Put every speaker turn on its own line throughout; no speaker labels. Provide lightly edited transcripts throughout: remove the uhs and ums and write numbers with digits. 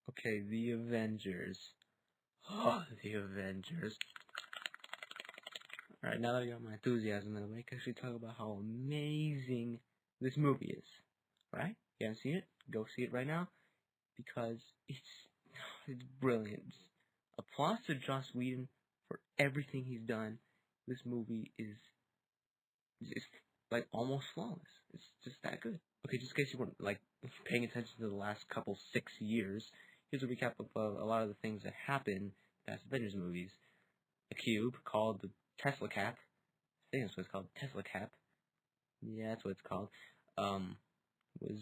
Okay, the Avengers. The Avengers. Alright, now that I got my enthusiasm in the way, I can actually talk about how amazing this movie is. Right? You haven't seen it? Go see it right now. Because it's brilliant. Applause to Joss Whedon for everything he's done. This movie is like almost flawless. It's just that good. Okay, just in case you weren't like paying attention to the last 6 years, here's a recap of a lot of the things that happened in the past Avengers movies. A cube called the Tesla Cap. I think that's what it's called. Tesla Cap. Yeah, that's what it's called. Was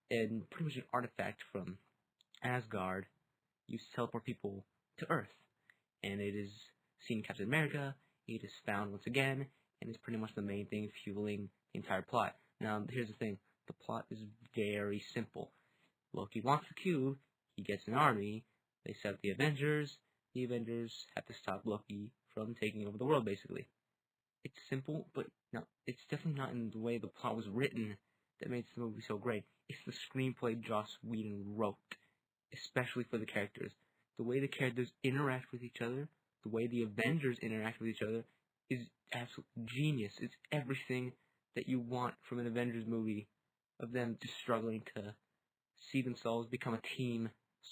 pretty much an artifact from Asgard used to teleport people to Earth. And it is seen in Captain America. It is found once again, and it's pretty much the main thing fueling the entire plot. Now, here's the thing. The plot is very simple. Loki wants the cube. He gets an army. They set up the Avengers. The Avengers have to stop Loki from taking over the world, basically. It's simple, but no, it's definitely not in the way the plot was written that makes the movie so great. It's the screenplay Joss Whedon wrote, especially for the characters. The way the characters interact with each other, the way the Avengers interact with each other, is absolute genius. It's everything that you want from an Avengers movie, of them just struggling to see themselves become a team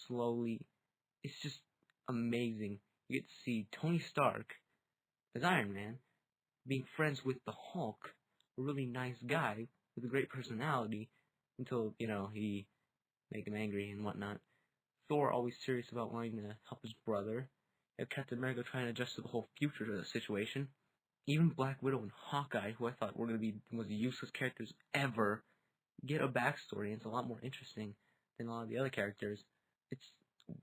slowly. It's just amazing. You get to see Tony Stark as Iron Man being friends with the Hulk, a really nice guy with a great personality, until, he made him angry and whatnot. Thor always serious about wanting to help his brother. You have Captain America trying to adjust to the whole future of the situation. Even Black Widow and Hawkeye, who I thought were going to be the most useless characters ever, get a backstory, and it's a lot more interesting than a lot of the other characters. It's,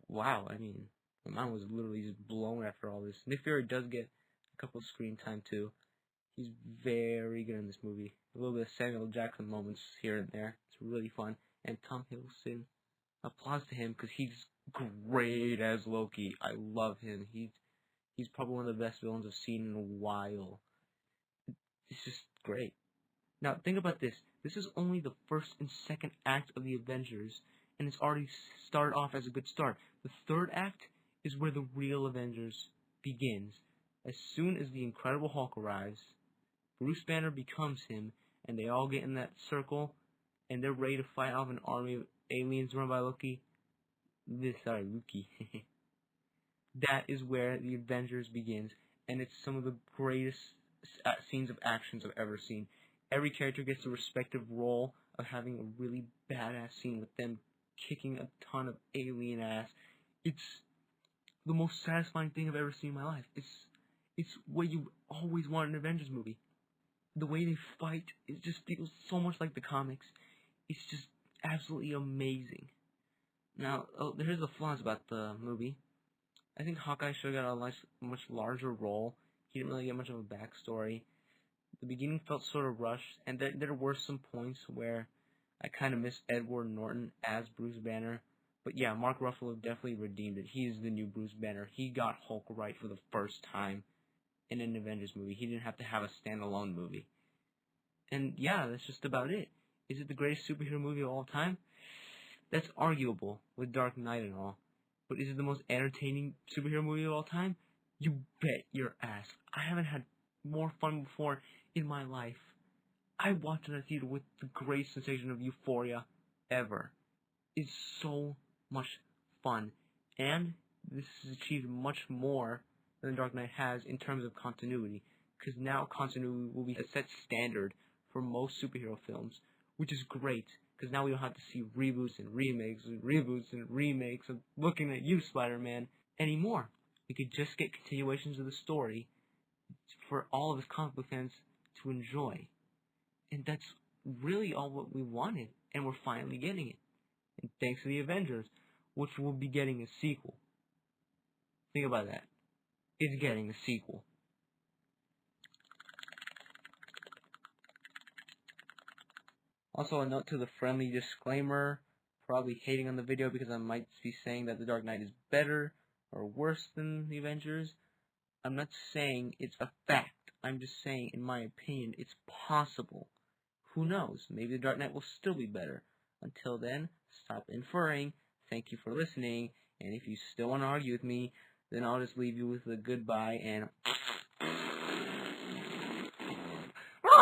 wow, I mean, my mind was literally just blown after all this. Nick Fury does get a couple of screen time too. He's very good in this movie. A little bit of Samuel Jackson moments here and there. It's really fun. And Tom Hiddleston, applause to him because he's great as Loki. I love him. He's probably one of the best villains I've seen in a while. It's just great. Now, think about this. This is only the first and second act of the Avengers, and it's already started off as a good start. The third act is where the real Avengers begins. As soon as the Incredible Hulk arrives, Bruce Banner becomes him, and they all get in that circle, and they're ready to fight off an army of aliens run by Loki. Loki. That is where the Avengers begins, and it's some of the greatest scenes of actions I've ever seen. Every character gets a respective role of having a really badass scene with them kicking a ton of alien ass. It's the most satisfying thing I've ever seen in my life. It's what you always want in an Avengers movie. The way they fight, it just feels so much like the comics. It's just absolutely amazing. Now, here's the flaws about the movie. I think Hawkeye should have got a much larger role. He didn't really get much of a backstory. The beginning felt sort of rushed, and there were some points where I kind of missed Edward Norton as Bruce Banner. But yeah, Mark Ruffalo definitely redeemed it. He is the new Bruce Banner. He got Hulk right for the first time in an Avengers movie. He didn't have to have a standalone movie. And yeah, that's just about it. Is it the greatest superhero movie of all time? That's arguable, with Dark Knight and all. But is it the most entertaining superhero movie of all time? You bet your ass. I haven't had more fun before in my life. I watched in a theater with the greatest sensation of euphoria ever. It's so much fun. And this has achieved much more than Dark Knight has in terms of continuity. Because now continuity will be a set standard for most superhero films, which is great. Because now we don't have to see reboots and remakes of looking at you, Spider-Man, anymore. We could just get continuations of the story for all of us comic book fans to enjoy. And that's really all what we wanted, and we're finally getting it. And thanks to the Avengers, which will be getting a sequel. Think about that. It's getting a sequel. Also, a note to the friendly disclaimer, probably hating on the video because I might be saying that The Dark Knight is better or worse than the Avengers. I'm not saying it's a fact. I'm just saying, in my opinion, it's possible. Who knows? Maybe The Dark Knight will still be better. Until then, stop inferring, Thank you for listening. And if you still want to argue with me, then I'll just leave you with a goodbye and